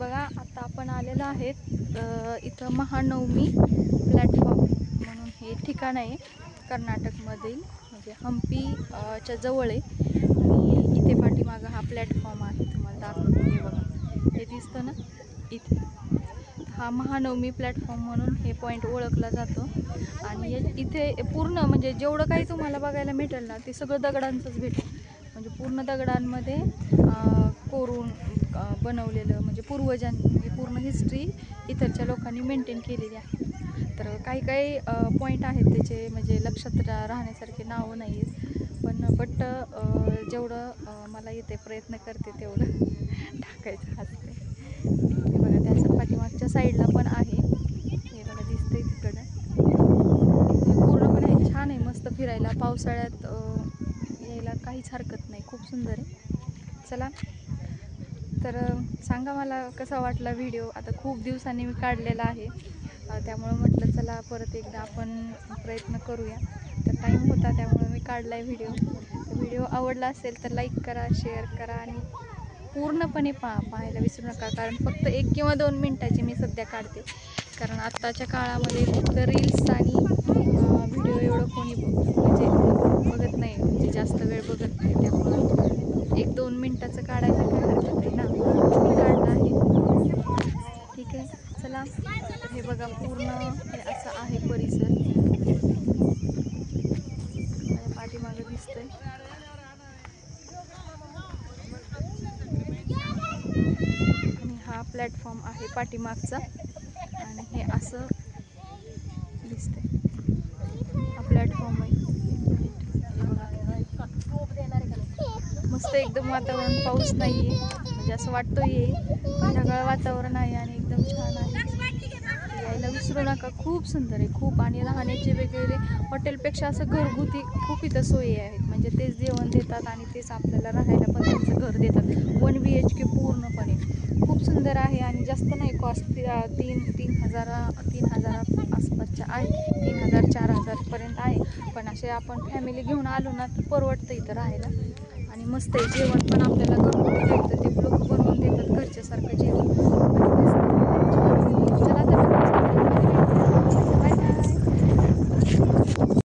बघा आता आपण आलेलो आहेत इथं महानवमी प्लॅटफॉर्म म्हणून हे ठिकाण आहे कर्नाटकमधील, म्हणजे हम्पी च्या जवळ आहे. आणि इथे पाठीमागं हा प्लॅटफॉर्म आहे, तुम्हाला दाखवतो. हे बघा, हे दिसतं ना इथे, हा महानवमी प्लॅटफॉर्म म्हणून हे पॉईंट ओळखला जातो. आणि इथे पूर्ण म्हणजे जेवढं काही तुम्हाला बघायला भेटेल ना ते सगळं दगडांचंच भेटेल. म्हणजे पूर्ण दगडांमध्ये कोरून बनवलेलं, म्हणजे पूर्वजांनी, म्हणजे पूर्ण हिस्ट्री इथलच्या लोकांनी मेंटेन केलेली आहे. तर काही काही पॉईंट आहेत त्याचे म्हणजे लक्षात राहण्यासारखे नावं नाही आहेत, पण जेवढं मला येते प्रयत्न करते तेवढं टाकायचं असते. हे बघा त्या पाठीमागच्या साईडला पण आहे, हे बघा दिसतंय तिकडं. पूर्णपणे छान आहे, मस्त फिरायला पावसाळ्यात यायला काहीच हरकत नाही, खूप सुंदर आहे. चला तर सांगा मला कसा वाटला व्हिडिओ. आता खूप दिवसांनी मी काढलेला आहे, त्यामुळं म्हटलं चला परत एकदा आपण प्रयत्न करूया. तर टाईम होता त्यामुळे मी काढला आहे व्हिडिओ. व्हिडिओ आवडला असेल तर लाईक करा, शेअर करा आणि पूर्णपणे पाहायला विसरू नका. कारण फक्त 1 किंवा 2 मिनटाची मी सध्या काढते, कारण आत्ताच्या काळामध्ये फक्त रील्स आणि व्हिडिओ एवढं कोणी म्हणजे बघत नाही, म्हणजे जास्त वेळ बघत नाही. त्यामुळं 1-2 मिनटाचं काढायला काय हरकत आहे ना, काढलं आहे. ठीक आहे, चला. तर हे बघा पूर्ण हे असं आहे परिसर, माझ्या पाठीमागं दिसतंय. आणि हा प्लॅटफॉर्म आहे पाठीमागचा, आणि हे असं दिसतंय, हा प्लॅटफॉर्म आहे. मस्त एकदम वातावरण, पाऊस नाही आहे म्हणजे असं वाटतं येईल, पण ढगाळ वातावरण आहे आणि एकदम छान आहे. यायला विसरू नका, खूप सुंदर आहे खूप. आणि राहण्याचे वगैरे हॉटेलपेक्षा असं घरगुती खूप इथं सोयी आहेत, म्हणजे तेच जेवण देतात आणि तेच आपल्याला राहायला पण त्यांचं घर देतात. 1 BHK पूर्णपणे खूप सुंदर आहे. आणि जास्त नाही कॉस्ट, 3,000 आसपासच्या आहे, 3,000-4,000 पर्यंत आहे. पण असे आपण फॅमिली घेऊन आलो ना तर परवडतं इथं राहायला. आणि मस्त आहे, जेवण पण आपल्याला घरगुती